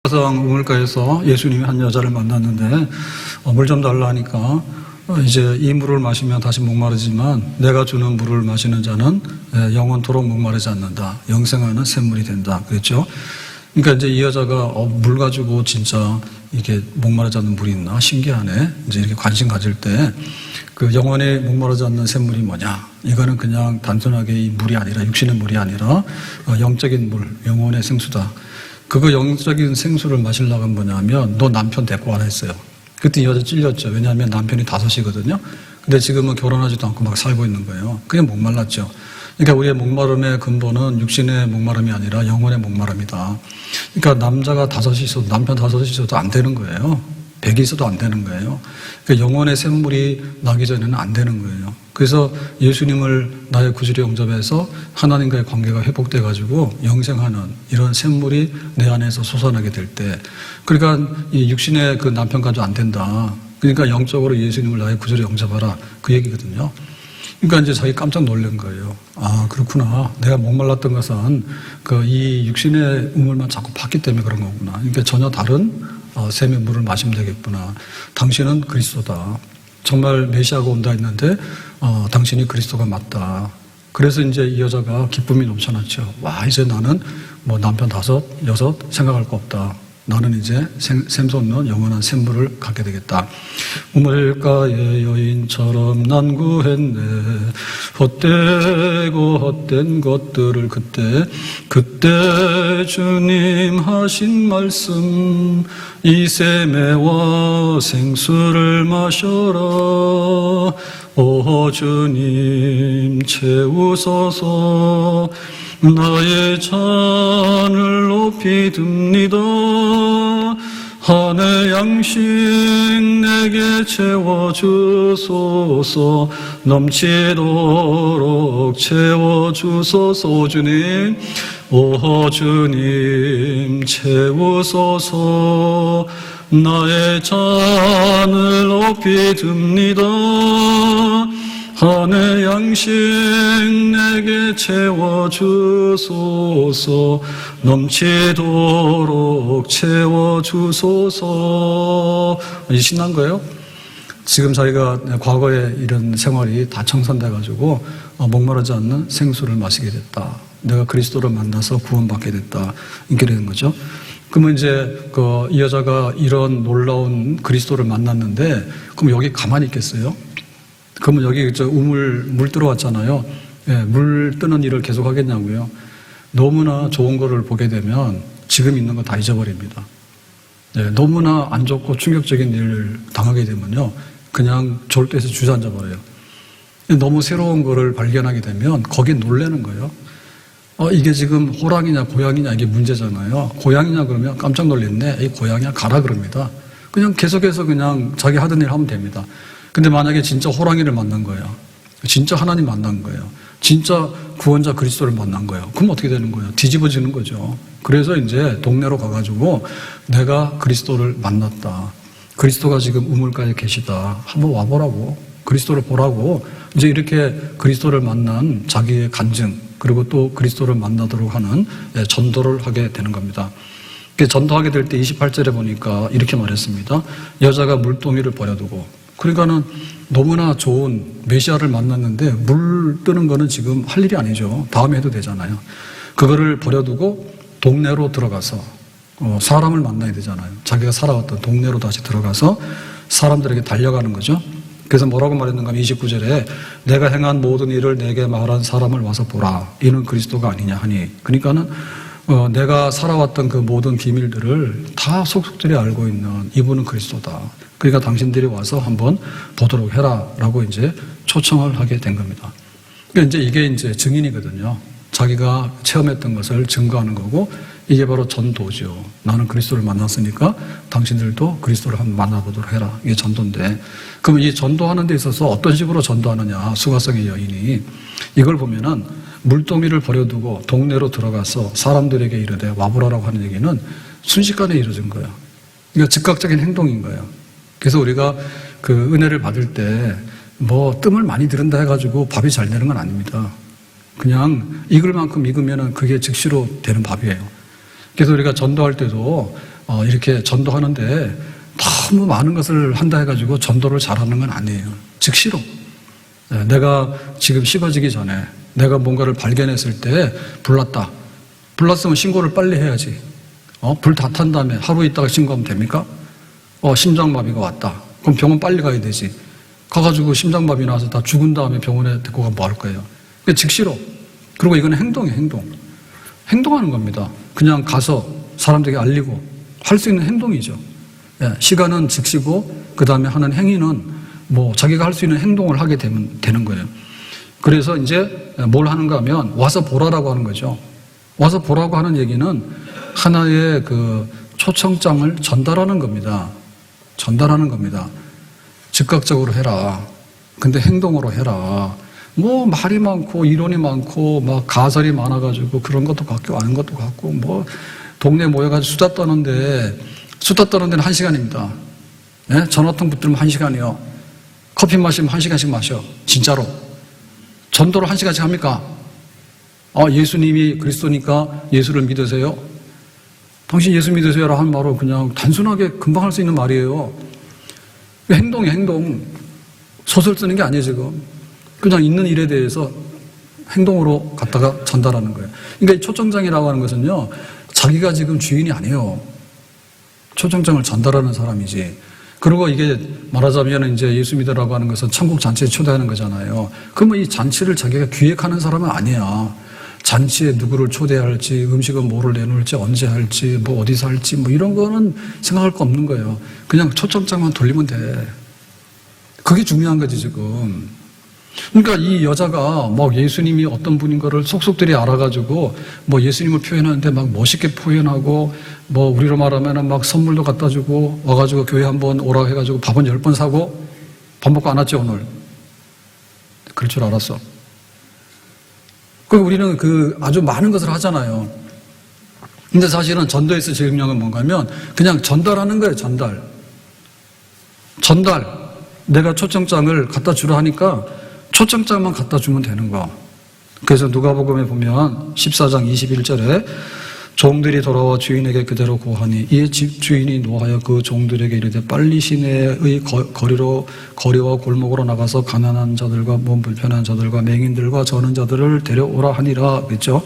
상 우물가에서 예수님이 한 여자를 만났는데 물 좀 달라 하니까 이제 이 물을 마시면 다시 목마르지만 내가 주는 물을 마시는 자는 영원토록 목마르지 않는다. 영생하는 샘물이 된다. 그랬죠. 그러니까 이제 이 여자가 물 가지고 진짜 이게 목마르지 않는 물이 있나 신기하네. 이제 이렇게 관심 가질 때 그 영원히 목마르지 않는 샘물이 뭐냐? 이거는 그냥 단순하게 이 물이 아니라 육신의 물이 아니라 영적인 물, 영혼의 생수다. 그거 영적인 생수를 마시려고 한 뭐냐면 너 남편 데리고 와라 했어요. 그때 이 여자 찔렸죠. 왜냐하면 남편이 5이거든요. 근데 지금은 결혼하지도 않고 막 살고 있는 거예요. 그냥 목말랐죠. 그러니까 우리의 목마름의 근본은 육신의 목마름이 아니라 영혼의 목마름이다. 그러니까 남자가 5이 있어도 남편 5이 있어도 안 되는 거예요. 100이 있어도 안 되는 거예요. 그러니까 영혼의 샘물이 나기 전에는 안 되는 거예요. 그래서 예수님을 나의 구주로 영접해서 하나님과의 관계가 회복돼 가지고 영생하는 이런 샘물이 내 안에서 솟아나게 될 때, 그러니까 이 육신의 그 남편 가지고 안 된다. 그러니까 영적으로 예수님을 나의 구주로 영접하라. 그 얘기거든요. 그러니까 이제 자기 깜짝 놀란 거예요. 아, 그렇구나. 내가 목말랐던 것은 이 육신의 우물만 자꾸 팠기 때문에 그런 거구나. 그러니까 전혀 다른 샘의 물을 마시면 되겠구나. 당신은 그리스도다. 정말 메시아가 온다 했는데 당신이 그리스도가 맞다. 그래서 이제 이 여자가 기쁨이 넘쳐났죠. 와, 이제 나는 뭐 남편 5, 6 생각할 거 없다. 나는 이제 샘솟는 영원한 샘물을 갖게 되겠다. 우물가의 여인처럼 난 구했네. 헛되고 헛된 것들을 그때 주님 하신 말씀, 이 샘에와 생수를 마셔라. 오 주님 채우소서. 나의 잔을 높이 듭니다. 하늘 양식 내게 채워주소서. 넘치도록 채워주소서. 오 주님, 오 주님 채우소서. 나의 잔을 높이 듭니다. 하늘 양식 내게 채워주소서. 넘치도록 채워주소서. 이제 신난 거예요? 지금 자기가 과거에 이런 생활이 다 청산돼가지고 목마르지 않는 생수를 마시게 됐다. 내가 그리스도를 만나서 구원받게 됐다. 이렇게 되는 거죠. 그러면 이제 이 여자가 이런 놀라운 그리스도를 만났는데 그럼 여기 가만히 있겠어요? 그러면 여기 물 들어왔잖아요. 예, 물 뜨는 일을 계속 하겠냐고요. 너무나 좋은 거를 보게 되면 지금 있는 거 다 잊어버립니다. 예, 너무나 안 좋고 충격적인 일을 당하게 되면요, 그냥 졸도해서 주저앉아 버려요. 너무 새로운 거를 발견하게 되면 거기에 놀라는 거예요. 이게 지금 호랑이냐 고양이냐 이게 문제잖아요. 고양이냐 그러면 깜짝 놀랐네. 이 고양이야 가라 그럽니다. 그냥 계속해서 그냥 자기 하던 일 하면 됩니다. 근데 만약에 진짜 호랑이를 만난 거예요. 진짜 하나님 만난 거예요. 진짜 구원자 그리스도를 만난 거예요. 그럼 어떻게 되는 거예요? 뒤집어지는 거죠. 그래서 이제 동네로 가가지고 내가 그리스도를 만났다. 그리스도가 지금 우물가에 계시다. 한번 와보라고. 그리스도를 보라고. 이제 이렇게 그리스도를 만난 자기의 간증, 그리고 또 그리스도를 만나도록 하는 전도를 하게 되는 겁니다. 전도하게 될 때 28절에 보니까 이렇게 말했습니다. 여자가 물동이를 버려두고, 그러니까는 너무나 좋은 메시아를 만났는데 물 뜨는 거는 지금 할 일이 아니죠. 다음에 해도 되잖아요. 그거를 버려두고 동네로 들어가서 사람을 만나야 되잖아요. 자기가 살아왔던 동네로 다시 들어가서 사람들에게 달려가는 거죠. 그래서 뭐라고 말했는가 하면 29절에 내가 행한 모든 일을 내게 말한 사람을 와서 보라. 이는 그리스도가 아니냐 하니, 그러니까는 내가 살아왔던 그 모든 비밀들을 다 속속들이 알고 있는 이분은 그리스도다. 그러니까 당신들이 와서 한번 보도록 해라 라고 이제 초청을 하게 된 겁니다. 그러니까 이게 이제 증인이거든요. 자기가 체험했던 것을 증거하는 거고, 이게 바로 전도죠. 나는 그리스도를 만났으니까 당신들도 그리스도를 한번 만나보도록 해라. 이게 전도인데, 그럼 이 전도하는 데 있어서 어떤 식으로 전도하느냐, 수가성의 여인이. 이걸 보면은 물동이를 버려두고 동네로 들어가서 사람들에게 이르되 와보라라고 하는 얘기는 순식간에 이루어진 거예요. 그러니까 즉각적인 행동인 거예요. 그래서 우리가 그 은혜를 받을 때 뭐 뜸을 많이 들은다 해가지고 밥이 잘 되는 건 아닙니다. 그냥 익을 만큼 익으면은 그게 즉시로 되는 밥이에요. 그래서 우리가 전도할 때도 이렇게 전도하는데 너무 많은 것을 한다 해가지고 전도를 잘하는 건 아니에요. 즉시로. 내가 지금 식어지기 전에 내가 뭔가를 발견했을 때 불났다. 불났으면 신고를 빨리 해야지. 불 다 탄 다음에 하루 있다가 신고하면 됩니까? 심장마비가 왔다. 그럼 병원 빨리 가야 되지. 가가지고 심장마비 나와서 다 죽은 다음에 병원에 데리고 가면 뭐 할 거예요? 즉시로. 그리고 이건 행동이에요, 행동. 행동하는 겁니다. 그냥 가서 사람들에게 알리고 할 수 있는 행동이죠. 시간은 즉시고 그 다음에 하는 행위는 자기가 할 수 있는 행동을 하게 되는 거예요. 그래서 이제 뭘 하는가 하면 와서 보라라고 하는 거죠. 와서 보라고 하는 얘기는 하나의 그 초청장을 전달하는 겁니다. 전달하는 겁니다. 즉각적으로 해라. 근데 행동으로 해라. 말이 많고 이론이 많고 막 가설이 많아가지고 그런 것도 같고 아닌 것도 같고 동네 모여가지고 수다 떠는데 수다 떠는 데는 1시간입니다. 전화통 붙들면 1시간이요. 커피 마시면 1시간씩 마셔. 진짜로. 전도를 1시간씩 합니까? 예수님이 그리스도니까 예수를 믿으세요? 당신 예수 믿으세요라고 하는 말은 그냥 단순하게 금방 할 수 있는 말이에요. 행동이에요, 행동. 소설 쓰는 게 아니에요, 지금. 그냥 있는 일에 대해서 행동으로 갖다가 전달하는 거예요. 그러니까 이 초청장이라고 하는 것은요, 자기가 지금 주인이 아니에요. 초청장을 전달하는 사람이지. 그리고 이게 말하자면 이제 예수 믿으라고 하는 것은 천국 잔치에 초대하는 거잖아요. 그러면 이 잔치를 자기가 기획하는 사람은 아니야. 잔치에 누구를 초대할지, 음식은 뭐를 내놓을지, 언제 할지, 어디서 할지, 이런 거는 생각할 거 없는 거예요. 그냥 초청장만 돌리면 돼. 그게 중요한 거지, 지금. 그러니까 이 여자가 예수님이 어떤 분인 거를 속속들이 알아가지고 예수님을 표현하는데 멋있게 표현하고 우리로 말하면 선물도 갖다 주고 와가지고 교회 한번 오라고 해가지고 밥은 10번 사고 밥 먹고 안 왔지, 오늘. 그럴 줄 알았어. 우리는 아주 많은 것을 하잖아요. 근데 사실은 전도에서 제일 중요한 건 뭔가 하면 그냥 전달하는 거예요, 전달. 내가 초청장을 갖다 주라 하니까 초청장만 갖다 주면 되는 거. 그래서 누가복음에 보면 14장 21절에 종들이 돌아와 주인에게 그대로 고하니 이에 집 주인이 노하여 그 종들에게 이르되 빨리 시내의 거리와 골목으로 나가서 가난한 자들과 몸 불편한 자들과 맹인들과 저는 자들을 데려오라 하니라. 그랬죠?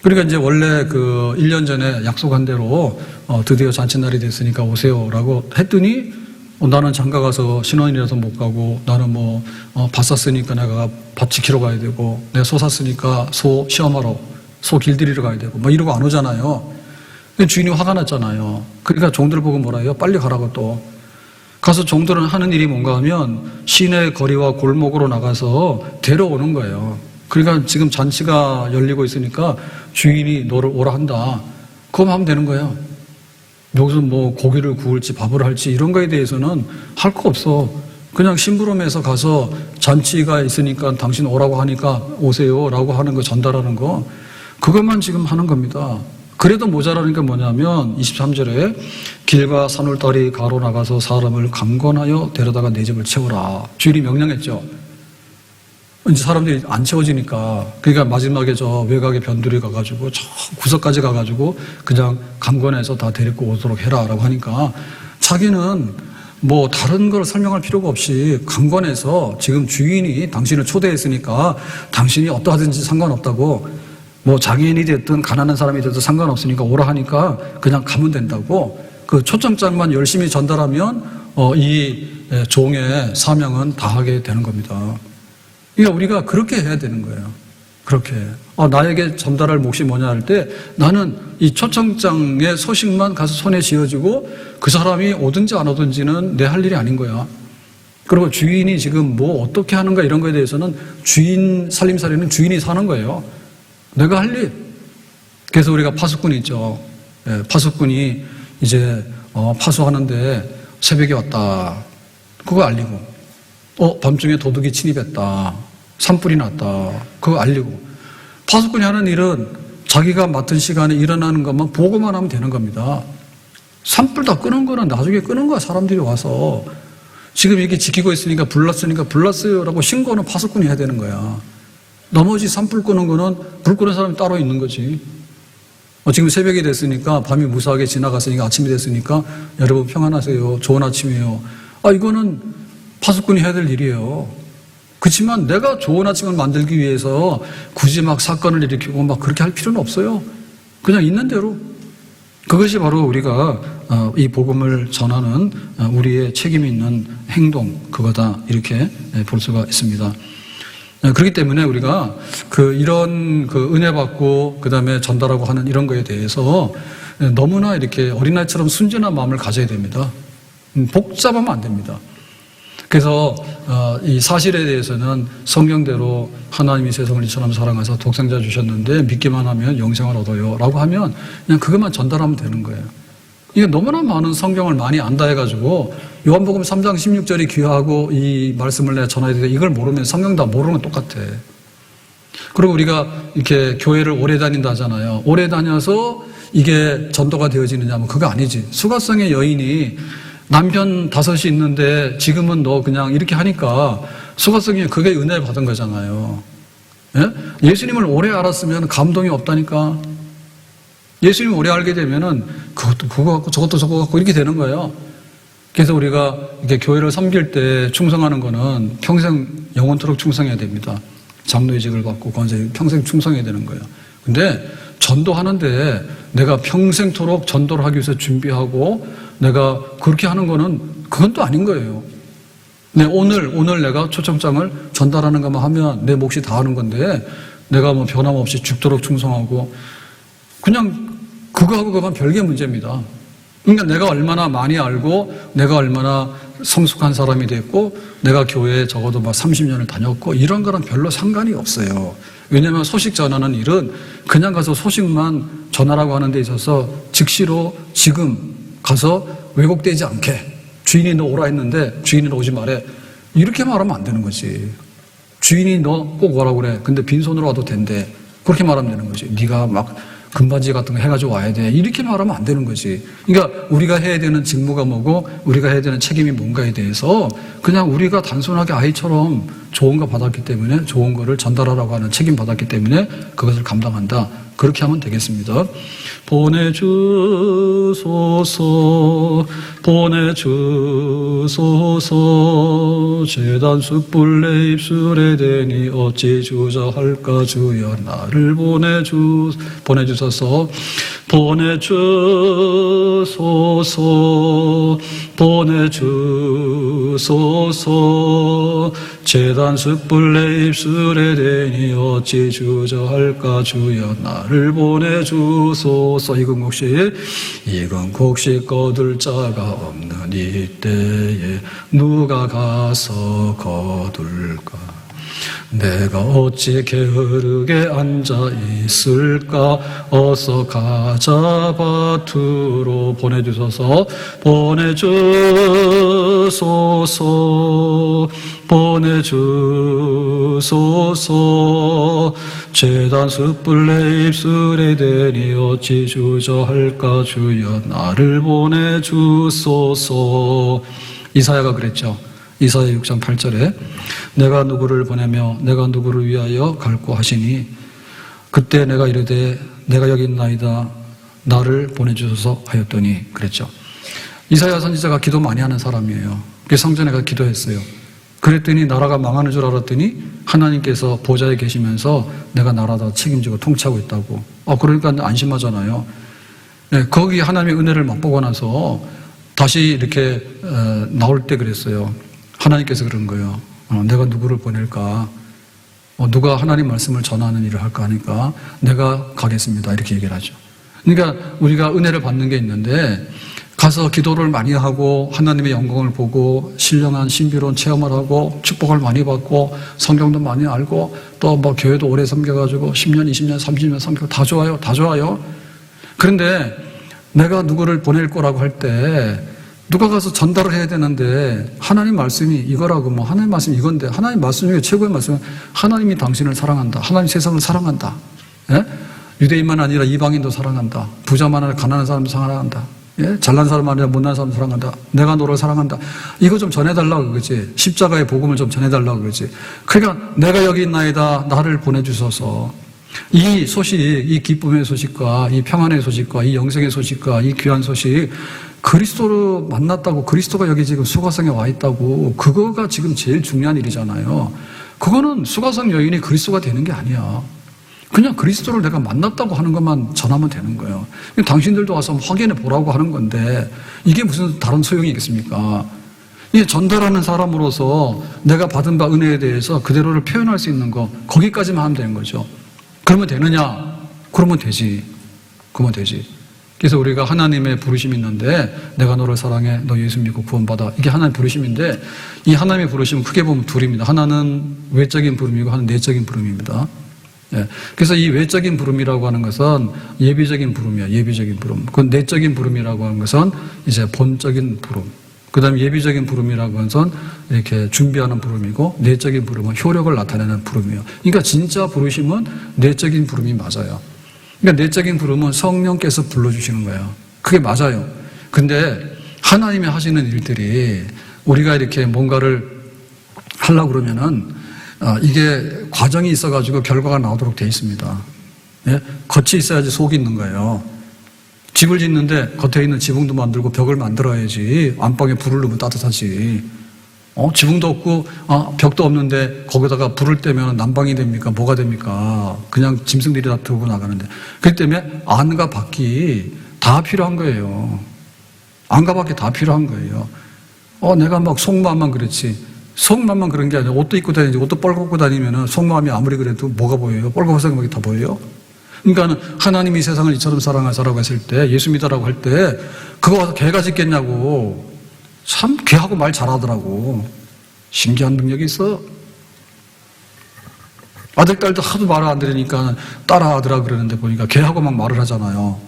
그러니까 이제 원래 1년 전에 약속한 대로 드디어 잔칫날이 됐으니까 오세요라고 했더니 나는 장가 가서 신혼이라서 못 가고 나는 밭 샀으니까 내가 밭 지키러 가야 되고 내가 소 샀으니까 소 시험하러 소 길들이러 가야 되고 이러고 안 오잖아요. 주인이 화가 났잖아요. 그러니까 종들 보고 뭐라 해요? 빨리 가라고 또. 가서 종들은 하는 일이 뭔가 하면 시내 거리와 골목으로 나가서 데려오는 거예요. 그러니까 지금 잔치가 열리고 있으니까 주인이 너를 오라 한다. 그거만 하면 되는 거예요. 여기서 고기를 구울지 밥을 할지 이런 거에 대해서는 할 거 없어. 그냥 심부름해서 가서 잔치가 있으니까 당신 오라고 하니까 오세요라고 하는 거 전달하는 거 그것만 지금 하는 겁니다. 그래도 모자라니까 뭐냐면 23절에 길과 산울다리 가로 나가서 사람을 강권하여 데려다가 내 집을 채우라. 주인이 명령했죠. 이제 사람들이 안 채워지니까 그러니까 마지막에 저 외곽에 변두리 가가지고 저 구석까지 가가지고 그냥 강권해서 다 데리고 오도록 해라라고 하니까 자기는 다른 걸 설명할 필요가 없이 강권해서 지금 주인이 당신을 초대했으니까 당신이 어떠하든지 상관없다고 장애인이 됐든 가난한 사람이 됐든 상관없으니까 오라 하니까 그냥 가면 된다고 그 초청장만 열심히 전달하면 이 종의 사명은 다하게 되는 겁니다. 그러니까 우리가 그렇게 해야 되는 거예요. 그렇게. 나에게 전달할 몫이 뭐냐 할 때 나는 이 초청장의 소식만 가서 손에 쥐어주고 그 사람이 오든지 안 오든지는 내 할 일이 아닌 거야. 그리고 주인이 지금 어떻게 하는가 이런 거에 대해서는 주인 살림살이는 주인이 사는 거예요. 내가 할 일. 그래서 우리가 파수꾼이 있죠. 파수꾼이 이제 파수하는데 새벽에 왔다. 그거 알리고 밤중에 도둑이 침입했다. 산불이 났다. 그거 알리고. 파수꾼이 하는 일은 자기가 맡은 시간에 일어나는 것만 보고만 하면 되는 겁니다. 산불 다 끄는 거는 나중에 끄는 거야. 사람들이 와서. 지금 이렇게 지키고 있으니까 불났으니까 불났어요라고 신고는 파수꾼이 해야 되는 거야. 나머지 산불 끄는 거는 불 끄는 사람이 따로 있는 거지. 지금 새벽이 됐으니까 밤이 무사하게 지나갔으니까 아침이 됐으니까 여러분 평안하세요. 좋은 아침이에요. 이거는 파수꾼이 해야 될 일이에요. 그렇지만 내가 좋은 아침을 만들기 위해서 굳이 막 사건을 일으키고 막 그렇게 할 필요는 없어요. 그냥 있는 대로. 그것이 바로 우리가 이 복음을 전하는 우리의 책임이 있는 행동, 그거다. 이렇게 볼 수가 있습니다. 그렇기 때문에 우리가 이런 은혜 받고 그 다음에 전달하고 하는 이런 거에 대해서 너무나 이렇게 어린아이처럼 순진한 마음을 가져야 됩니다. 복잡하면 안 됩니다. 그래서 이 사실에 대해서는 성경대로 하나님이 세상을 이처럼 사랑하사 독생자 주셨는데 믿기만 하면 영생을 얻어요 라고 하면 그냥 그것만 전달하면 되는 거예요. 이게 너무나 많은 성경을 많이 안다 해가지고 요한복음 3장 16절이 귀하고 이 말씀을 내가 전해야 되는데 이걸 모르면 성경 다 모르는 건 똑같아. 그리고 우리가 이렇게 교회를 오래 다닌다 하잖아요. 오래 다녀서 이게 전도가 되어지느냐면 그거 아니지. 수가성의 여인이 남편 5이 있는데 지금은 너 그냥 이렇게 하니까 수가성이 그게 은혜를 받은 거잖아요. 예? 예수님을 오래 알았으면 감동이 없다니까. 예수님을 오래 알게 되면은 그것도 그거 갖고 저것도 저거 갖고 이렇게 되는 거예요. 그래서 우리가 이렇게 교회를 섬길 때 충성하는 거는 평생 영원토록 충성해야 됩니다. 장로의직을 받고 권세 평생 충성해야 되는 거예요. 근데 전도하는데 내가 평생토록 전도를 하기 위해서 준비하고 내가 그렇게 하는 거는 그건 또 아닌 거예요. 네, 오늘 내가 초청장을 전달하는 것만 하면 내 몫이 다 하는 건데 내가 뭐 변함없이 죽도록 충성하고 그냥 그거하고 그건 별개 문제입니다. 그러니까 내가 얼마나 많이 알고 내가 얼마나 성숙한 사람이 됐고 내가 교회에 적어도 막 30년을 다녔고 이런 거랑 별로 상관이 없어요. 왜냐하면 소식 전하는 일은 그냥 가서 소식만 전하라고 하는 데 있어서 즉시로 지금 가서 왜곡되지 않게 주인이 너 오라 했는데 주인이 너 오지 말해 이렇게 말하면 안 되는 거지. 주인이 너 꼭 오라고 그래. 근데 빈손으로 와도 된대. 그렇게 말하면 되는 거지. 네가 막 금바지 같은 거 해가지고 와야 돼. 이렇게 말하면 안 되는 거지. 그러니까 우리가 해야 되는 직무가 뭐고 우리가 해야 되는 책임이 뭔가에 대해서 그냥 우리가 단순하게 아이처럼 좋은 거 받았기 때문에 좋은 거를 전달하라고 하는 책임 받았기 때문에 그것을 감당한다. 그렇게 하면 되겠습니다. 보내주소서 보내주소서 제단 숯불 내 입술에 대니 어찌 주저할까 주여 나를 보내주소서 보내주소서 보내주소서 제단 숯불 내 입술에 대니 어찌 주저할까 주여 나를 보내주소서. 이건 곡식 거둘 자가 없는 이때에 누가 가서 거둘까. 내가 어찌 게으르게 앉아 있을까. 어서 가자 밭으로 보내주소서 보내주소서 보내주소서 제단 숯불 내 입술에 대니 어찌 주저할까 주여 나를 보내주소서. 이사야가 그랬죠. 이사야 6장 8절에 내가 누구를 보내며 내가 누구를 위하여 갈고 하시니 그때 내가 이르되 내가 여기 있나이다 나를 보내주소서 하였더니 그랬죠. 이사야 선지자가 기도 많이 하는 사람이에요. 그래서 성전에 가서 기도했어요. 그랬더니 나라가 망하는 줄 알았더니 하나님께서 보좌에 계시면서 내가 나라 다 책임지고 통치하고 있다고. 그러니까 안심하잖아요. 네, 거기 하나님의 은혜를 맛보고 나서 다시 이렇게 나올 때 그랬어요. 하나님께서 그런 거예요. 내가 누구를 보낼까? 누가 하나님 말씀을 전하는 일을 할까 하니까 내가 가겠습니다. 이렇게 얘기를 하죠. 그러니까 우리가 은혜를 받는 게 있는데 가서 기도를 많이 하고 하나님의 영광을 보고 신령한 신비로운 체험을 하고 축복을 많이 받고 성경도 많이 알고 또 뭐 교회도 오래 섬겨가지고 10년, 20년, 30년 섬기고 다 좋아요. 다 좋아요. 그런데 내가 누구를 보낼 거라고 할 때 누가 가서 전달을 해야 되는데 하나님 말씀이 이거라고 뭐 하나님 말씀이 이건데 하나님 말씀 중에 최고의 말씀은 하나님이 당신을 사랑한다. 하나님 세상을 사랑한다. 예? 유대인만 아니라 이방인도 사랑한다. 부자만 아니라 가난한 사람도 사랑한다. 예? 잘난 사람 아니라 못난 사람도 사랑한다. 내가 너를 사랑한다. 이거 좀 전해달라고 그러지. 십자가의 복음을 좀 전해달라고 그러지. 그러니까 내가 여기 있나이다. 나를 보내주소서. 이 소식, 이 기쁨의 소식과 이 평안의 소식과 이 영생의 소식과 이 귀한 소식, 그리스도를 만났다고, 그리스도가 여기 지금 수가성에 와 있다고, 그거가 지금 제일 중요한 일이잖아요. 그거는 수가성 여인이 그리스도가 되는 게 아니야. 그냥 그리스도를 내가 만났다고 하는 것만 전하면 되는 거예요. 당신들도 와서 확인해 보라고 하는 건데 이게 무슨 다른 소용이 있겠습니까? 이 전달하는 사람으로서 내가 받은 바 은혜에 대해서 그대로를 표현할 수 있는 거, 거기까지만 하면 되는 거죠. 그러면 되느냐? 그러면 되지. 그러면 되지. 그래서 우리가 하나님의 부르심이 있는데 내가 너를 사랑해, 너 예수 믿고 구원받아. 이게 하나님의 부르심인데 이 하나님의 부르심은 크게 보면 둘입니다. 하나는 외적인 부름이고 하나는 내적인 부름입니다. 예. 그래서 이 외적인 부름이라고 하는 것은 예비적인 부름이야. 예비적인 부름. 그 내적인 부름이라고 하는 것은 이제 본적인 부름. 그 다음에 예비적인 부름이라고 하는 것은 이렇게 준비하는 부름이고, 내적인 부름은 효력을 나타내는 부름이에요. 그러니까 진짜 부르심은 내적인 부름이 맞아요. 그러니까 내적인 부름은 성령께서 불러주시는 거예요. 그게 맞아요. 근데 하나님이 하시는 일들이 우리가 이렇게 뭔가를 하려고 그러면은 이게 과정이 있어가지고 결과가 나오도록 돼 있습니다. 예? 겉이 있어야지 속이 있는 거예요. 집을 짓는데 겉에 있는 지붕도 만들고 벽을 만들어야지 안방에 불을 넣으면 따뜻하지. 지붕도 없고 벽도 없는데 거기다가 불을 떼면 난방이 됩니까? 뭐가 됩니까? 그냥 짐승들이 다 들고 나가는데. 그렇기 때문에 안과 밖이 다 필요한 거예요. 안과 밖이 다 필요한 거예요. 내가 막 속마음만 그렇지. 속마음만 그런 게 아니라 옷도 입고 다니지, 옷도 뻘겋고 다니면은 속마음이 아무리 그래도 뭐가 보여요? 뻘겋은 다 보여요? 그러니까 하나님이 세상을 이처럼 사랑하사라고 했을 때, 예수 믿으라고 할 때 그거 와서 개가 짖겠냐고. 참 개하고 말 잘하더라고. 신기한 능력이 있어. 아들 딸도 하도 말을 안 들으니까 따라하더라 그러는데 보니까 개하고 막 말을 하잖아요.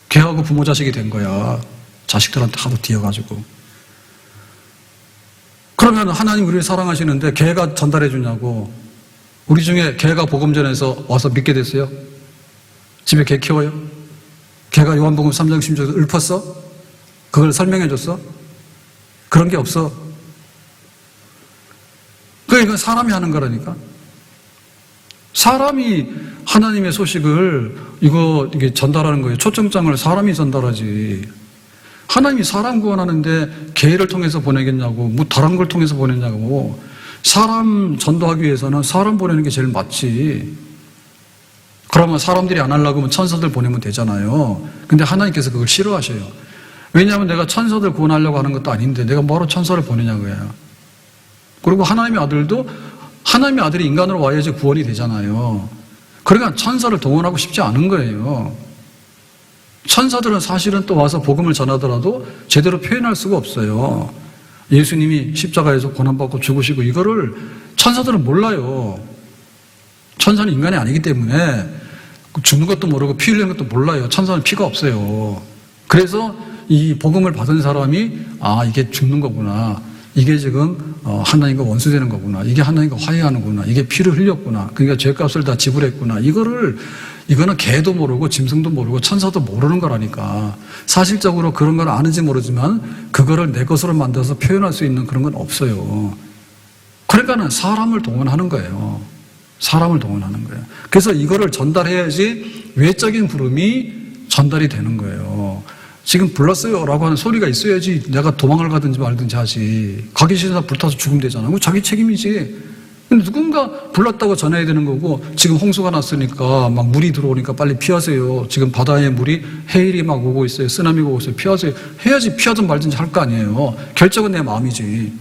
개하고 부모 자식이 된 거야. 자식들한테 하도 뒤어가지고. 그러면 하나님 우리를 사랑하시는데 개가 전달해 주냐고. 우리 중에 개가 복음 전해서 와서 믿게 됐어요? 집에 개 키워요? 개가 요한복음 3장 16절에서 읊었어? 그걸 설명해 줬어? 그런 게 없어. 그러니까 이건 사람이 하는 거라니까. 사람이 하나님의 소식을 이게 전달하는 거예요. 초청장을 사람이 전달하지. 하나님이 사람 구원하는데 개를 통해서 보내겠냐고, 뭐 다른 걸 통해서 보내냐고. 사람 전도하기 위해서는 사람 보내는 게 제일 맞지. 그러면 사람들이 안 하려고 하면 천사들 보내면 되잖아요. 근데 하나님께서 그걸 싫어하셔요. 왜냐하면 내가 천사들 구원하려고 하는 것도 아닌데 내가 뭐하러 천사를 보내냐고요. 그리고 하나님의 아들도 하나님의 아들이 인간으로 와야지 구원이 되잖아요. 그러니까 천사를 동원하고 싶지 않은 거예요. 천사들은 사실은 또 와서 복음을 전하더라도 제대로 표현할 수가 없어요. 예수님이 십자가에서 고난받고 죽으시고 이거를 천사들은 몰라요. 천사는 인간이 아니기 때문에 죽는 것도 모르고 피 흘리는 것도 몰라요. 천사는 피가 없어요. 그래서 이 복음을 받은 사람이 이게 죽는 거구나. 이게 지금 하나님과 원수되는 거구나. 이게 하나님과 화해하는구나. 이게 피를 흘렸구나. 그러니까 죄값을 다 지불했구나. 이거는 개도 모르고 짐승도 모르고 천사도 모르는 거라니까. 사실적으로 그런 걸 아는지 모르지만 그거를 내 것으로 만들어서 표현할 수 있는 그런 건 없어요. 그러니까는 사람을 동원하는 거예요. 사람을 동원하는 거예요. 그래서 이거를 전달해야지 외적인 부름이 전달이 되는 거예요. 지금 불렀어요 라고 하는 소리가 있어야지 내가 도망을 가든지 말든지 하지. 가기 싫어서 불타서 죽으면 되잖아. 그거 자기 책임이지. 누군가 불렀다고 전해야 되는 거고, 지금 홍수가 났으니까 막 물이 들어오니까 빨리 피하세요. 지금 바다에 물이 해일이 막 오고 있어요. 쓰나미가 오고 있어요. 피하세요. 해야지 피하든 말든지 할 거 아니에요. 결정은 내 마음이지.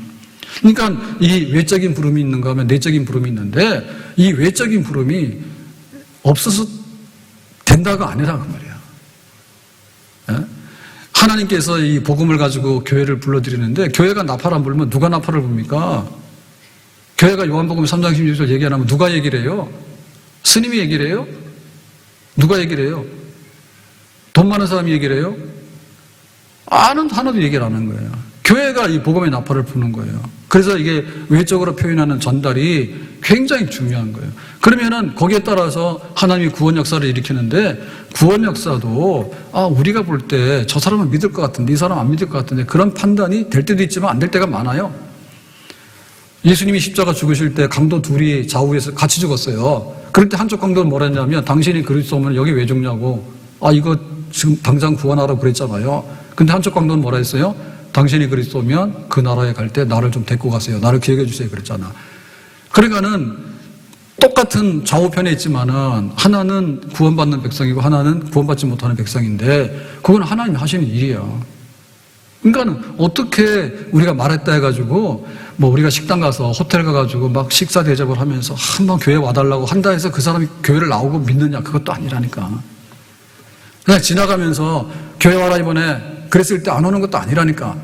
그러니까 이 외적인 부름이 있는가 하면 내적인 부름이 있는데, 이 외적인 부름이 없어서 된다가 아니라 그 말이야. 예? 하나님께서 이 복음을 가지고 교회를 불러드리는데 교회가 나팔 안 불면 누가 나팔을 붑니까? 교회가 요한복음 3장 16절 얘기 안 하면 누가 얘기를 해요? 스님이 얘기를 해요? 누가 얘기를 해요? 돈 많은 사람이 얘기를 해요? 하나도 얘기를 안 하는 거예요. 교회가 이 복음의 나팔을 부는 거예요. 그래서 이게 외적으로 표현하는 전달이 굉장히 중요한 거예요. 그러면은 거기에 따라서 하나님이 구원 역사를 일으키는데, 구원 역사도 우리가 볼 때 저 사람은 믿을 것 같은데 이 사람 안 믿을 것 같은데 그런 판단이 될 때도 있지만 안 될 때가 많아요. 예수님이 십자가 죽으실 때 강도 둘이 좌우에서 같이 죽었어요. 그런데 한쪽 강도는 뭐라 했냐면 당신이 그리스도면 여기 왜 죽냐고. 이거 지금 당장 구원하라고 그랬잖아요. 근데 한쪽 강도는 뭐라 했어요? 당신이 그리스도면 그 나라에 갈 때 나를 좀 데리고 가세요. 나를 기억해 주세요. 그랬잖아. 그러니까는 똑같은 좌우편에 있지만은 하나는 구원받는 백성이고 하나는 구원받지 못하는 백성인데 그건 하나님이 하시는 일이야. 그러니까는 어떻게 우리가 말했다 해가지고 뭐 우리가 식당 가서 호텔 가가지고 막 식사 대접을 하면서 한번 교회 와달라고 한다 해서 그 사람이 교회를 나오고 믿느냐? 그것도 아니라니까. 그냥 지나가면서 교회 와라 이번에 그랬을 때 안 오는 것도 아니라니까.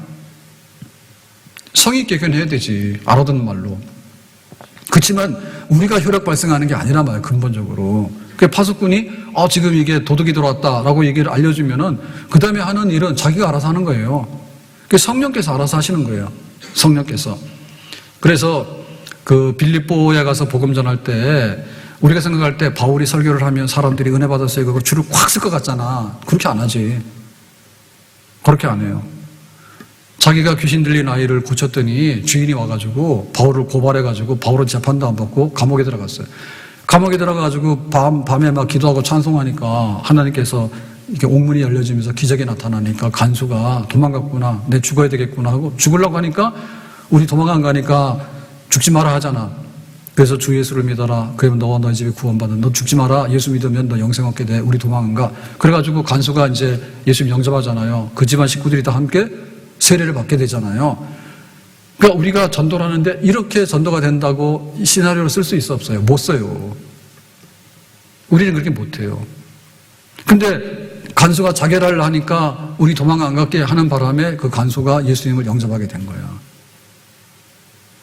성의 있게 견해야 되지. 알아듣는 말로. 그렇지만 우리가 효력 발생하는 게 아니란 말이에요. 근본적으로. 그 파수꾼이 지금 이게 도둑이 들어왔다라고 얘기를 알려주면은 그 다음에 하는 일은 자기가 알아서 하는 거예요. 그 성령께서 알아서 하시는 거예요. 성령께서. 그래서 그 빌립보에 가서 복음 전할 때 우리가 생각할 때 바울이 설교를 하면 사람들이 은혜 받았어요. 그걸 줄을 꽉 쓸 것 같잖아. 그렇게 안 하지. 그렇게 안 해요. 자기가 귀신 들린 아이를 고쳤더니 주인이 와가지고 바울을 고발해가지고 바울은 재판도 안 받고 감옥에 들어갔어요. 감옥에 들어가가지고 밤에 막 기도하고 찬송하니까 하나님께서 이렇게 옥문이 열려지면서 기적이 나타나니까 간수가 도망갔구나. 내 죽어야 되겠구나 하고 죽으려고 하니까 우리 도망 안 가니까 죽지 마라 하잖아. 그래서 주 예수를 믿어라. 그러면 너와 너희 집이 구원받는. 너 죽지 마라. 예수 믿으면 너 영생 얻게 돼. 우리 도망 안 가. 그래가지고 간수가 이제 예수 영접하잖아요. 그 집안 식구들이 다 함께 세례를 받게 되잖아요. 그러니까 우리가 전도를 하는데 이렇게 전도가 된다고 시나리오를 쓸 수 있어 없어요? 못 써요. 우리는 그렇게 못해요. 근데 간수가 자결을 하니까 우리 도망 안 가게 하는 바람에 그 간수가 예수님을 영접하게 된 거야.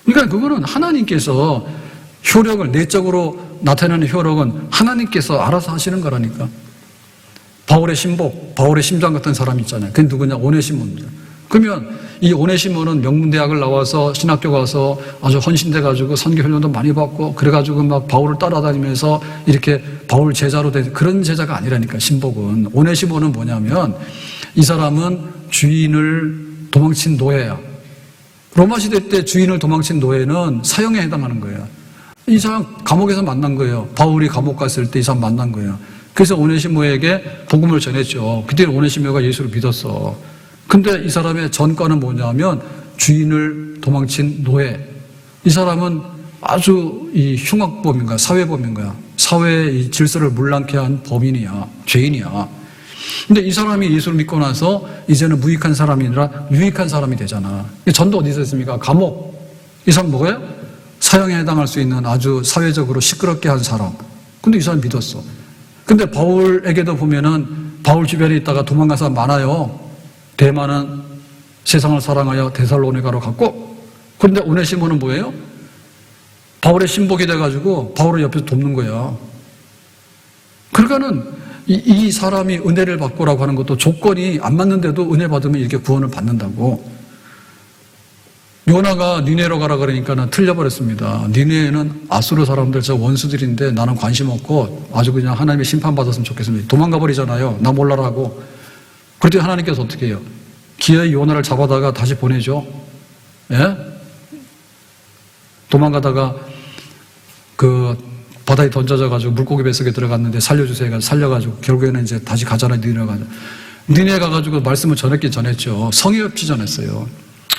그러니까 그거는 하나님께서 효력을 내적으로 나타내는 효력은 하나님께서 알아서 하시는 거라니까. 바울의 신복, 바울의 심장 같은 사람이 있잖아요. 그게 누구냐? 오네시모입니다. 그러면 이 오네시모는 명문대학을 나와서 신학교 가서 아주 헌신돼가지고 선교 훈련도 많이 받고 그래가지고 막 바울을 따라다니면서 이렇게 바울 제자로 된 그런 제자가 아니라니까. 신복은. 오네시모는 뭐냐면 이 사람은 주인을 도망친 노예야. 로마 시대 때 주인을 도망친 노예는 사형에 해당하는 거예요. 이 사람 감옥에서 만난 거예요. 바울이 감옥 갔을 때 이 사람 만난 거예요. 그래서 오네시모에게 복음을 전했죠. 그때 오네시모가 예수를 믿었어. 근데 이 사람의 전과는 뭐냐면 주인을 도망친 노예. 이 사람은 아주 이 흉악범인가 사회범인가 사회의 이 질서를 물랑케 한 범인이야. 죄인이야. 근데 이 사람이 예수를 믿고 나서 이제는 무익한 사람이 아니라 유익한 사람이 되잖아. 전도 어디서 했습니까? 감옥. 이 사람 뭐예요? 사형에 해당할 수 있는 아주 사회적으로 시끄럽게 한 사람. 근데 이 사람 믿었어. 근데 바울에게도 보면은 바울 주변에 있다가 도망간 사람 많아요. 대만은 세상을 사랑하여 데살로니가로 갔고, 그런데 오네시모는 뭐예요? 바울의 신복이 돼가지고 바울을 옆에서 돕는 거야. 그러니까는 이 사람이 은혜를 받고라고 하는 것도 조건이 안 맞는데도 은혜 받으면 이렇게 구원을 받는다고. 요나가 니네로 가라 그러니까는 틀려버렸습니다. 니네는 아수르 사람들 저 원수들인데 나는 관심 없고 아주 그냥 하나님의 심판 받았으면 좋겠습니다. 도망가 버리잖아요. 나 몰라라 하고. 그랬더니 하나님께서 어떻게 해요? 기어이 요나를 잡아다가 다시 보내죠. 예? 도망가다가 그 바다에 던져져가지고 물고기 뱃속에 들어갔는데 살려주세요 해가지고 살려가지고 결국에는 이제 다시 가잖아요. 니네 가자. 니네 가가지고 말씀을 전했긴 전했죠. 성의 없이 전했어요.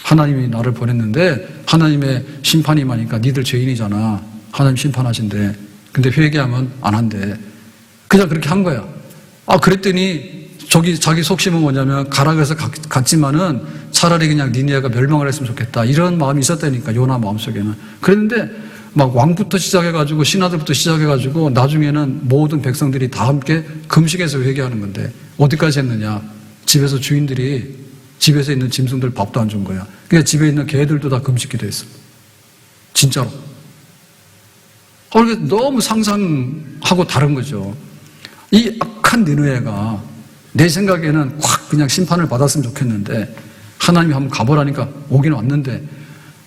하나님이 나를 보냈는데 하나님의 심판이 임하니까 니들 죄인이잖아. 하나님 심판하신대. 근데 회개하면 안 한대. 그냥 그렇게 한 거야. 그랬더니 자기 속심은 뭐냐면 가라 그래서 갔지만은 차라리 그냥 니네가 멸망을 했으면 좋겠다. 이런 마음이 있었다니까. 요나 마음속에는. 그랬는데 막 왕부터 시작해가지고 신하들부터 시작해가지고 나중에는 모든 백성들이 다 함께 금식해서 회개하는 건데 어디까지 했느냐. 집에서 주인들이 집에서 있는 짐승들 밥도 안 준 거야. 그러니까 집에 있는 개들도 다 금식기도 했어. 진짜로. 그러니까 너무 상상하고 다른 거죠. 이 악한 니느웨가 내 생각에는 확 그냥 심판을 받았으면 좋겠는데 하나님이 한번 가보라니까 오긴 왔는데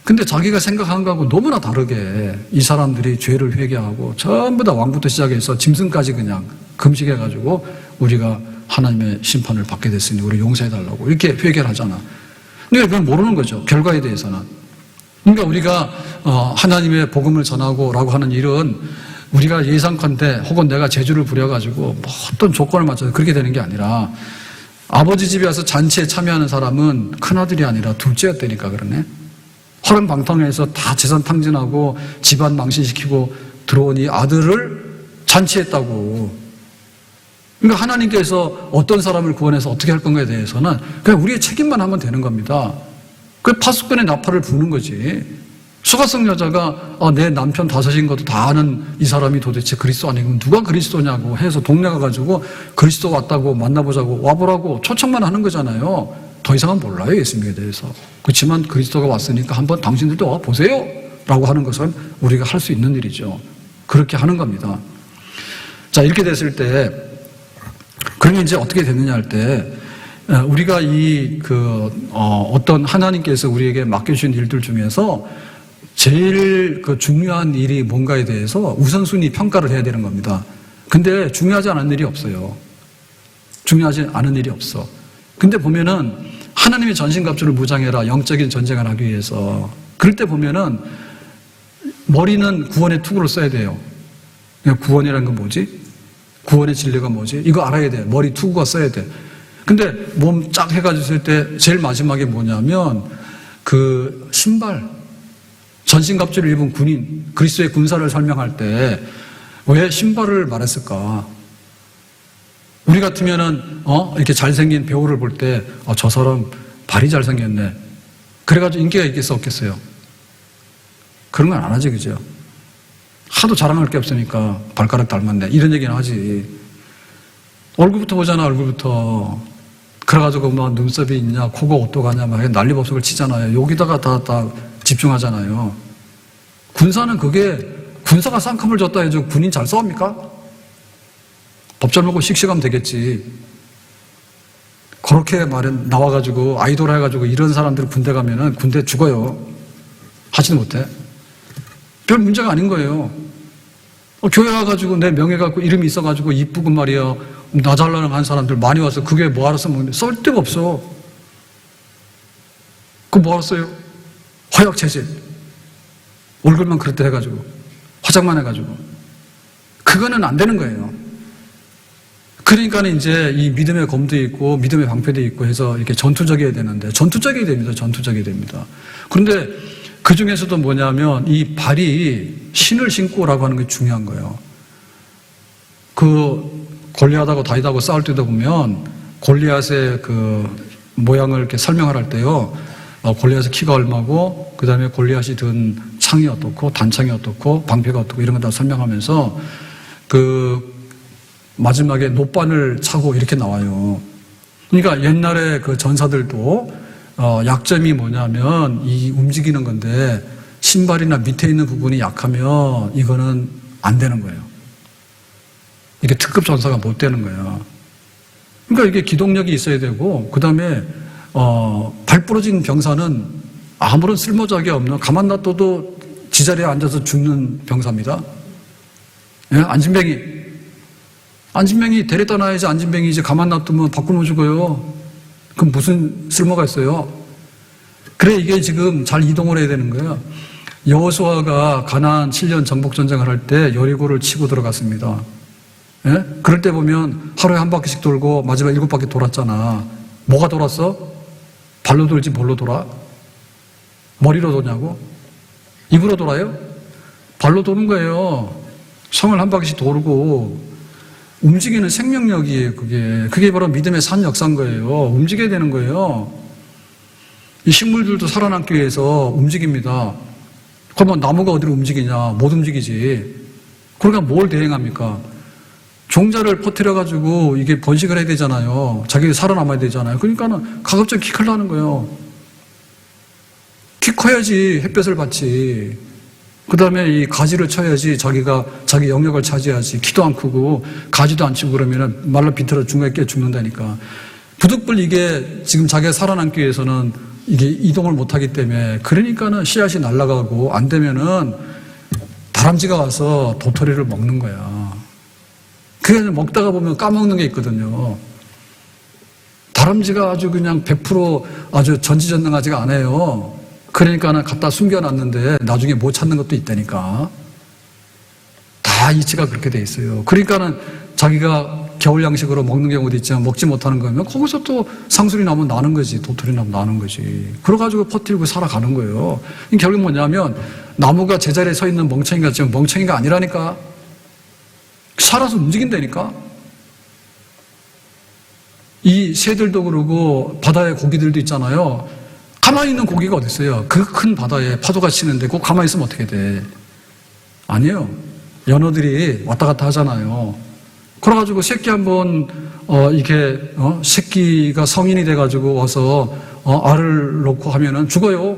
근데 자기가 생각한 거하고 너무나 다르게 이 사람들이 죄를 회개하고 전부 다 왕부터 시작해서 짐승까지 그냥 금식해가지고 우리가 하나님의 심판을 받게 됐으니 우리 용서해달라고 이렇게 회개를 하잖아. 근데 그건 모르는 거죠. 결과에 대해서는. 그러니까 우리가 하나님의 복음을 전하고 라고 하는 일은 우리가 예상컨대 혹은 내가 재주를 부려가지고 뭐 어떤 조건을 맞춰서 그렇게 되는 게 아니라 아버지 집에 와서 잔치에 참여하는 사람은 큰아들이 아니라 둘째였다니까 그러네. 허름방탕해서 다 재산 탕진하고 집안 망신시키고 들어온 이 아들을 잔치했다고. 그러니까 하나님께서 어떤 사람을 구원해서 어떻게 할 건가에 대해서는 그냥 우리의 책임만 하면 되는 겁니다. 그 파수꾼의 나팔을 부는 거지. 수가성 여자가 내 남편 다섯인 것도 다 아는 이 사람이 도대체 그리스도 아니면 누가 그리스도냐고 해서 동네 가가지고 그리스도 왔다고 만나보자고 와보라고 초청만 하는 거잖아요. 더 이상은 몰라요, 예수님에 대해서. 그렇지만 그리스도가 왔으니까 한번 당신들도 와보세요 라고 하는 것은 우리가 할 수 있는 일이죠. 그렇게 하는 겁니다. 자, 이렇게 됐을 때 그러면 이제 어떻게 됐느냐 할 때 우리가 어떤 하나님께서 우리에게 맡겨주신 일들 중에서 제일 중요한 일이 뭔가에 대해서 우선순위 평가를 해야 되는 겁니다. 근데 중요하지 않은 일이 없어요. 중요하지 않은 일이 없어. 근데 보면은 하나님의 전신갑주를 무장해라, 영적인 전쟁을 하기 위해서. 그럴 때 보면은 머리는 구원의 투구를 써야 돼요. 구원이라는 건 뭐지? 구원의 진리가 뭐지? 이거 알아야 돼. 머리 투구가 써야 돼. 근데 몸 쫙 해가지고 있을 때 제일 마지막에 뭐냐면 그 신발, 전신갑주를 입은 군인, 그리스도의 군사를 설명할 때 왜 신발을 말했을까? 우리 같으면은 이렇게 잘생긴 배우를 볼 때 저 사람 발이 잘생겼네. 그래가지고 인기가 있겠어 없겠어요? 그런 건 안 하지, 그죠? 하도 자랑할 게 없으니까 발가락 닮았네 이런 얘기는 하지. 얼굴부터 보잖아, 얼굴부터. 그래가지고 막 눈썹이 있냐, 코가 어떡하냐, 막 난리법석을 치잖아요. 여기다가 다 집중하잖아요. 군사는 군사가 쌍컴을 줬다 해서 군인 잘 싸웁니까? 법 잘 먹고 씩씩하면 되겠지. 그렇게 나와가지고 아이돌 해가지고 이런 사람들 군대 가면은 군대 죽어요. 하지도 못해. 별 문제가 아닌 거예요. 교회 와가지고 내 명예 갖고 이름이 있어가지고 이쁘고 말이야. 나 잘나는 한 사람들 많이 와서 그게 뭐하러 쓰면 쏠 데가 없어. 그거 뭐하러 써요? 허약 체질. 얼굴만 그렇다 해가지고. 화장만 해가지고. 그거는 안 되는 거예요. 그러니까 이제 이 믿음의 검도 있고 믿음의 방패도 있고 해서 이렇게 전투적이어야 되는데 전투적이어야 됩니다. 그런데 그 중에서도 뭐냐면 이 발이 신을 신고라고 하는 게 중요한 거예요. 골리앗하고 다윗하고 싸울 때도 보면 골리앗의 모양을 이렇게 설명을 할 때요. 골리앗의 키가 얼마고 그다음에 골리앗이 든 창이 어떻고 단창이 어떻고 방패가 어떻고 이런 거 다 설명하면서 마지막에 노반을 차고 이렇게 나와요. 그러니까 옛날에 전사들도 약점이 뭐냐면 이 움직이는 건데 신발이나 밑에 있는 부분이 약하면 이거는 안 되는 거예요. 이게 특급 전사가 못 되는 거예요. 그러니까 이게 기동력이 있어야 되고 그 다음에 발 부러진 병사는 아무런 쓸모작이 없는 가만 놔둬도 지자리에 앉아서 죽는 병사입니다. 예? 안진뱅이 데려다 놔야지. 안진뱅이 이제 가만 놔두면 바꾸면 죽어요. 그럼 무슨 쓸모가 있어요? 그래 이게 지금 잘 이동을 해야 되는 거예요. 여호수아가 가나안 7년 정복전쟁을 할 때 여리고를 치고 들어갔습니다. 예? 그럴 때 보면 하루에 한 바퀴씩 돌고 마지막 7바퀴 돌았잖아. 뭐가 돌았어? 발로 돌지 뭘로 돌아? 머리로 도냐고? 입으로 돌아요? 발로 도는 거예요. 성을 한 바퀴씩 돌고 움직이는 생명력이에요. 그게 바로 믿음의 산 역사인 거예요. 움직여야 되는 거예요. 이 식물들도 살아남기 위해서 움직입니다. 그러면 나무가 어디로 움직이냐? 못 움직이지. 그러니까 뭘 대행합니까? 종자를 퍼뜨려가지고 이게 번식을 해야 되잖아요. 자기가 살아남아야 되잖아요. 그러니까는 가급적 키 크려는 거예요. 키 커야지 햇볕을 받지. 그 다음에 이 가지를 쳐야지 자기 영역을 차지하지. 키도 안 크고 가지도 안 치고 그러면은 말로 비틀어 중간에 깨 죽는다니까. 부득불 이게 지금 자기가 살아남기 위해서는 이게 이동을 못 하기 때문에 그러니까는 씨앗이 날아가고 안 되면은 다람쥐가 와서 도토리를 먹는 거야. 그게 먹다가 보면 까먹는 게 있거든요. 다람쥐가 아주 그냥 100% 아주 전지전능하지가 않아요. 그러니까는 갖다 숨겨놨는데 나중에 못 찾는 것도 있다니까. 다 다 이치가 그렇게 돼 있어요. 그러니까는 자기가 겨울 양식으로 먹는 경우도 있지만 먹지 못하는 거면 거기서 또 상술이 나면 나는 거지, 도토리 나면 나는 거지. 그래가지고 버티고 살아가는 거예요. 결국 뭐냐면 나무가 제자리에 서 있는 멍청이가 지금 멍청이가 아니라니까. 살아서 움직인다니까. 이 새들도 그러고 바다의 고기들도 있잖아요. 가만히 있는 고기가 어디 있어요? 그 큰 바다에 파도가 치는데 꼭 가만히 있으면 어떻게 돼? 아니에요. 연어들이 왔다 갔다 하잖아요. 그래가지고 새끼 한번 새끼가 성인이 돼가지고 와서 알을 놓고 하면은 죽어요.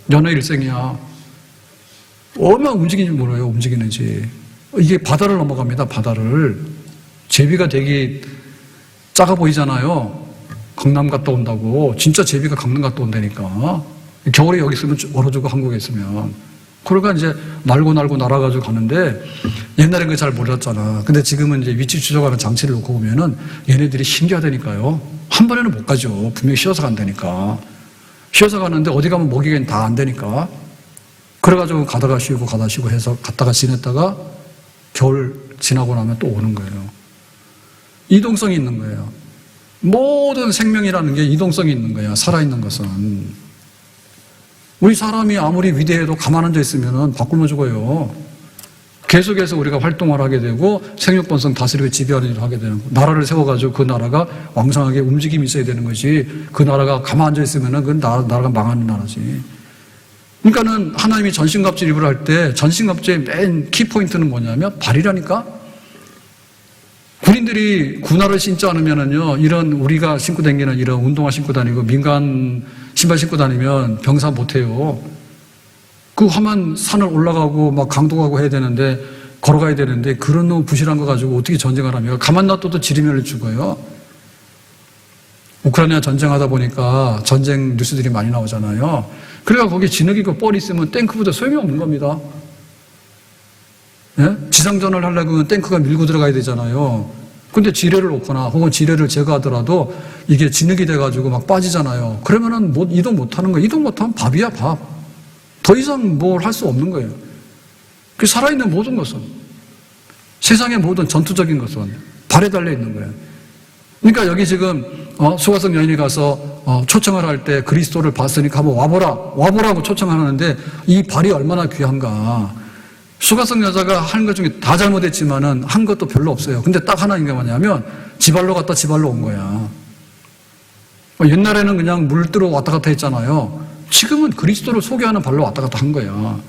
연어 일생이야. 얼마나 움직이는지 몰라요. 움직이는지. 이게 바다를 넘어갑니다. 바다를. 제비가 되게 작아 보이잖아요. 강남 갔다 온다고. 진짜 제비가 강남 갔다 온다니까. 겨울에 여기 있으면 얼어주고 한국에 있으면. 그러니까 이제 날고 날아가지고 가는데 옛날엔 그거 잘 몰랐잖아. 근데 지금은 이제 위치 추적하는 장치를 놓고 보면은 얘네들이 신기하다니까요. 한 번에는 못 가죠. 분명히 쉬어서 간다니까. 쉬어서 가는데 어디 가면 먹이긴 다 안 되니까. 그래가지고 가다가 쉬고 해서 갔다가 지냈다가 겨울 지나고 나면 또 오는 거예요. 이동성이 있는 거예요. 모든 생명이라는 게 이동성이 있는 거야. 살아있는 것은. 우리 사람이 아무리 위대해도 가만 앉아 있으면 바꾸면 죽어요. 계속해서 우리가 활동을 하게 되고 생육번성 다스리고 지배하는 일을 하게 되는 거예요. 나라를 세워가지고 그 나라가 왕성하게 움직임이 있어야 되는 거지. 그 나라가 가만 앉아 있으면 그 나라가 망하는 나라지. 그러니까는 하나님이 전신갑주 입으라 할 때 전신갑주의 맨 키포인트는 뭐냐면 발이라니까. 군인들이 군화를 신지 않으면은요, 이런 우리가 신고 다니는 이런 운동화 신고 다니고 민간 신발 신고 다니면 병사 못해요. 그 험한 산을 올라가고 막 강도 가고 해야 되는데, 걸어가야 되는데, 그런 놈 부실한 거 가지고 어떻게 전쟁을 합니까? 가만 놔둬도 지리멸을 죽어요. 우크라이나 전쟁하다 보니까 전쟁 뉴스들이 많이 나오잖아요. 그러니까 거기 진흙이고 뻘이 있으면 탱크보다 소용이 없는 겁니다. 예? 지상전을 하려면 탱크가 밀고 들어가야 되잖아요. 근데 지뢰를 놓거나 혹은 지뢰를 제거하더라도 이게 진흙이 돼가지고 막 빠지잖아요. 그러면은 이동 못하는 거예요. 이동 못하면 밥이야, 밥. 더 이상 뭘 할 수 없는 거예요. 그 살아있는 모든 것은, 세상의 모든 전투적인 것은 발에 달려 있는 거예요. 그러니까 여기 지금 수가성 여인이 가서 초청을 할 때 그리스도를 봤으니까 한번 와보라고 초청을 하는데 이 발이 얼마나 귀한가. 수가성 여자가 하는 것 중에 다 잘못했지만은 한 것도 별로 없어요. 근데 딱 하나인 게 뭐냐면 지발로 갔다 지발로 온 거야. 옛날에는 그냥 물들어 왔다 갔다 했잖아요. 지금은 그리스도를 소개하는 발로 왔다 갔다 한 거야.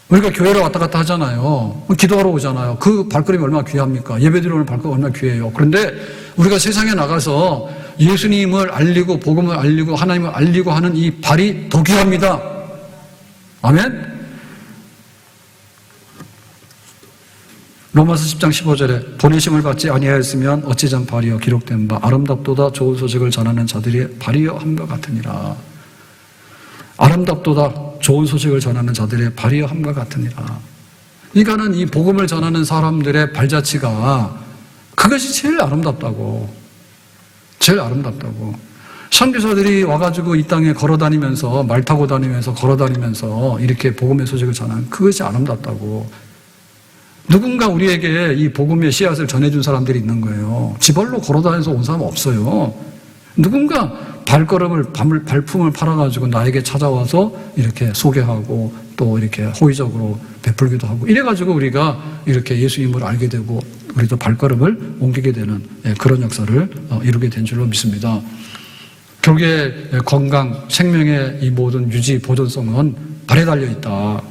우리가 교회를 왔다 갔다 하잖아요. 기도하러 오잖아요. 그 발걸음이 얼마나 귀합니까? 예배드리러 오는 발걸음이 얼마나 귀해요. 그런데 우리가 세상에 나가서 예수님을 알리고 복음을 알리고 하나님을 알리고 하는 이 발이 더 귀합니다. 아멘? 로마서 10장 15절에 보내심을 받지 아니하였으면 어찌 전 발이여 기록된 바 아름답도다 좋은 소식을 전하는 자들이 발이여 함과 같으니라. 아름답도다 좋은 소식을 전하는 자들의 발이여 함과 같으니라. 그러니까는 이 복음을 전하는 사람들의 발자취가 그것이 제일 아름답다고. 제일 아름답다고. 선교사들이 와가지고 이 땅에 걸어다니면서 말 타고 다니면서 걸어다니면서 이렇게 복음의 소식을 전하는 그것이 아름답다고. 누군가 우리에게 이 복음의 씨앗을 전해준 사람들이 있는 거예요. 지발로 걸어다니면서 온 사람 없어요. 누군가 발품을 팔아가지고 나에게 찾아와서 이렇게 소개하고 또 이렇게 호의적으로 베풀기도 하고 이래가지고 우리가 이렇게 예수님을 알게 되고 우리도 발걸음을 옮기게 되는 그런 역사를 이루게 된 줄로 믿습니다. 교회의 건강, 생명의 이 모든 유지, 보존성은 발에 달려있다.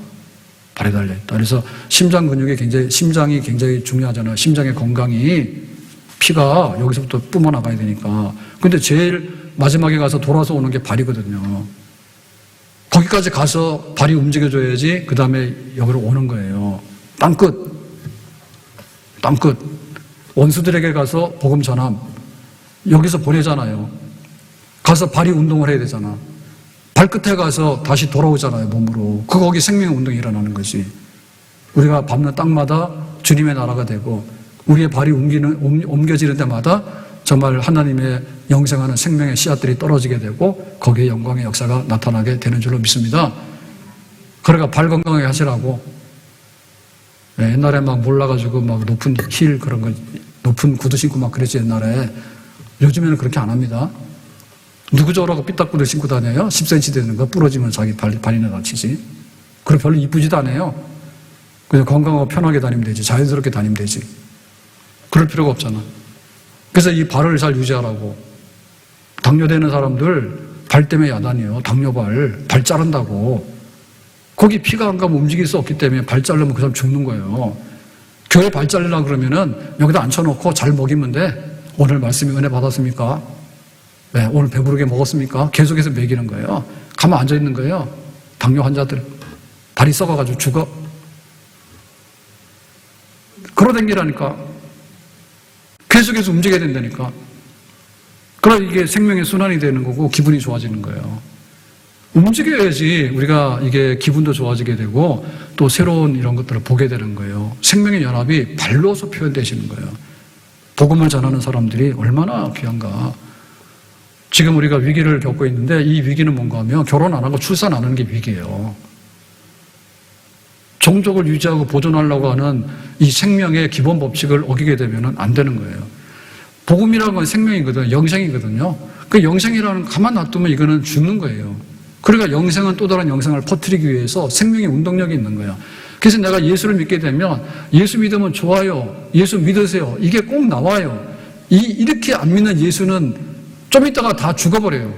발에 달려있다. 그래서 심장 근육이 심장이 굉장히 중요하잖아요. 심장의 건강이 피가 여기서부터 뿜어나가야 되니까. 근데 제일 마지막에 가서 돌아서 오는 게 발이거든요. 거기까지 가서 발이 움직여줘야지 그 다음에 여기로 오는 거예요. 땅끝. 원수들에게 가서 복음 전함. 여기서 보내잖아요. 가서 발이 운동을 해야 되잖아. 발끝에 가서 다시 돌아오잖아요, 몸으로. 거기 생명의 운동이 일어나는 거지. 우리가 밟는 땅마다 주님의 나라가 되고 우리의 발이 옮겨지는 데마다 정말 하나님의 영생하는 생명의 씨앗들이 떨어지게 되고 거기에 영광의 역사가 나타나게 되는 줄로 믿습니다. 그러니까 발 건강하게 하시라고. 옛날에 막 몰라가지고 막 높은 힐 그런 거, 높은 구두 신고 막 그랬지, 옛날에. 요즘에는 그렇게 안 합니다. 누구 저라고 삐딱구를 신고 다녀요? 10cm 되는 거 부러지면 자기 발이나 다치지. 그리고 별로 이쁘지도 않아요. 그냥 건강하고 편하게 다니면 되지. 자연스럽게 다니면 되지. 그럴 필요가 없잖아. 그래서 이 발을 잘 유지하라고. 당뇨되는 사람들 발 때문에 야단이에요. 당뇨발. 발 자른다고. 거기 피가 안 가면 움직일 수 없기 때문에 발 자르면 그 사람 죽는 거예요. 교회 발 자르려고 그러면은 여기다 앉혀놓고 잘 먹이면 돼. 오늘 말씀이 은혜 받았습니까? 네, 오늘 배부르게 먹었습니까? 계속해서 먹이는 거예요. 가만 앉아있는 거예요. 당뇨 환자들. 발이 썩어가지고 죽어. 걸어다니라니까. 계속해서 움직여야 된다니까. 그럼 이게 생명의 순환이 되는 거고 기분이 좋아지는 거예요. 움직여야지 우리가 이게 기분도 좋아지게 되고 또 새로운 이런 것들을 보게 되는 거예요. 생명의 연합이 발로서 표현되시는 거예요. 복음을 전하는 사람들이 얼마나 귀한가. 지금 우리가 위기를 겪고 있는데 이 위기는 뭔가 하면 결혼 안 하고 출산 안 하는 게 위기예요. 종족을 유지하고 보존하려고 하는 이 생명의 기본 법칙을 어기게 되면 안 되는 거예요. 복음이라는 건 생명이거든요. 영생이거든요. 그 영생이라는 가만 놔두면 이거는 죽는 거예요. 그러니까 영생은 또 다른 영생을 퍼뜨리기 위해서 생명의 운동력이 있는 거예요. 그래서 내가 예수를 믿게 되면 예수 믿으면 좋아요. 예수 믿으세요. 이게 꼭 나와요. 이렇게 안 믿는 예수는 좀 있다가 다 죽어버려요.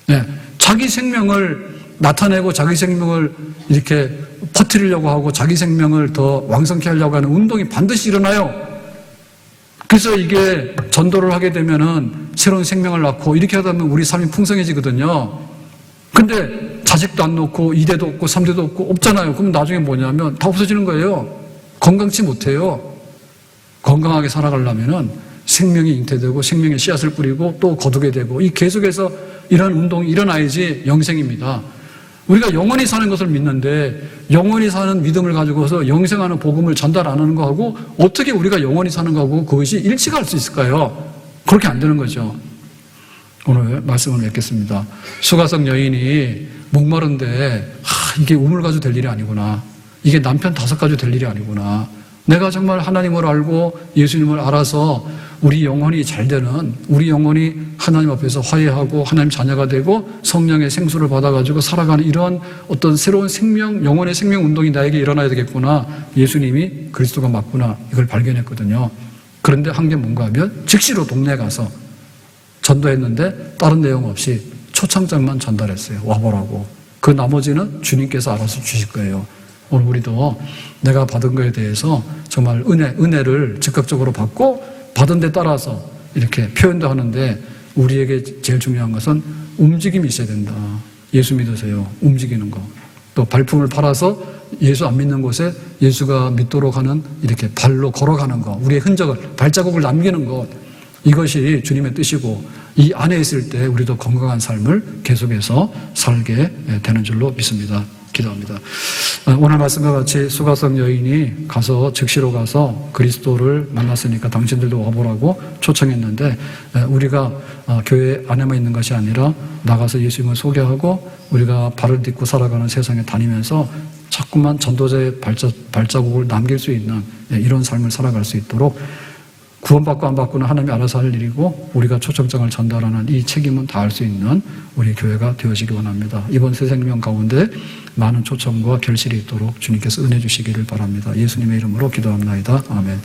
네. 자기 생명을 나타내고 자기 생명을 이렇게 퍼뜨리려고 하고 자기 생명을 더 왕성케 하려고 하는 운동이 반드시 일어나요. 그래서 이게 전도를 하게 되면은 새로운 생명을 낳고 이렇게 하다 보면 우리 삶이 풍성해지거든요. 근데 자식도 안 놓고 2대도 없고 3대도 없고 없잖아요. 그럼 나중에 뭐냐면 다 없어지는 거예요. 건강치 못해요. 건강하게 살아가려면은 생명이 잉태되고 생명의 씨앗을 뿌리고 또 거두게 되고 이 계속해서 이런 운동이 일어나야지 영생입니다. 우리가 영원히 사는 것을 믿는데 영원히 사는 믿음을 가지고서 영생하는 복음을 전달 안 하는 거하고 어떻게 우리가 영원히 사는 거하고 그것이 일치할 수 있을까요? 그렇게 안 되는 거죠. 오늘 말씀을 맺겠습니다. 수가성 여인이 목마른데 이게 우물 가지고 될 일이 아니구나. 이게 남편 5 가지고 될 일이 아니구나. 내가 정말 하나님을 알고 예수님을 알아서 우리 영혼이 잘 되는, 우리 영혼이 하나님 앞에서 화해하고 하나님 자녀가 되고 성령의 생수를 받아가지고 살아가는 이런 어떤 새로운 생명, 영혼의 생명 운동이 나에게 일어나야 되겠구나. 예수님이 그리스도가 맞구나. 이걸 발견했거든요. 그런데 한 게 뭔가 하면 즉시로 동네에 가서 전도했는데 다른 내용 없이 초청장만 전달했어요. 와보라고. 그 나머지는 주님께서 알아서 주실 거예요. 오늘 우리도 내가 받은 거에 대해서 정말 은혜를 즉각적으로 받고 받은 데 따라서 이렇게 표현도 하는데 우리에게 제일 중요한 것은 움직임이 있어야 된다. 예수 믿으세요. 움직이는 거. 또 발품을 팔아서 예수 안 믿는 곳에 예수가 믿도록 하는 이렇게 발로 걸어가는 거. 우리의 흔적을, 발자국을 남기는 것. 이것이 주님의 뜻이고 이 안에 있을 때 우리도 건강한 삶을 계속해서 살게 되는 줄로 믿습니다. 기도합니다. 오늘 말씀과 같이 수가성 여인이 가서 즉시로 가서 그리스도를 만났으니까 당신들도 와보라고 초청했는데 우리가 교회 안에만 있는 것이 아니라 나가서 예수님을 소개하고 우리가 발을 딛고 살아가는 세상에 다니면서 자꾸만 전도자의 발자국을 남길 수 있는 이런 삶을 살아갈 수 있도록 구원받고 안 받고는 하나님이 알아서 할 일이고 우리가 초청장을 전달하는 이 책임은 다할 수 있는 우리 교회가 되어지기 원합니다. 이번 새생명 가운데 많은 초청과 결실이 있도록 주님께서 은혜 주시기를 바랍니다. 예수님의 이름으로 기도합니다. 아멘.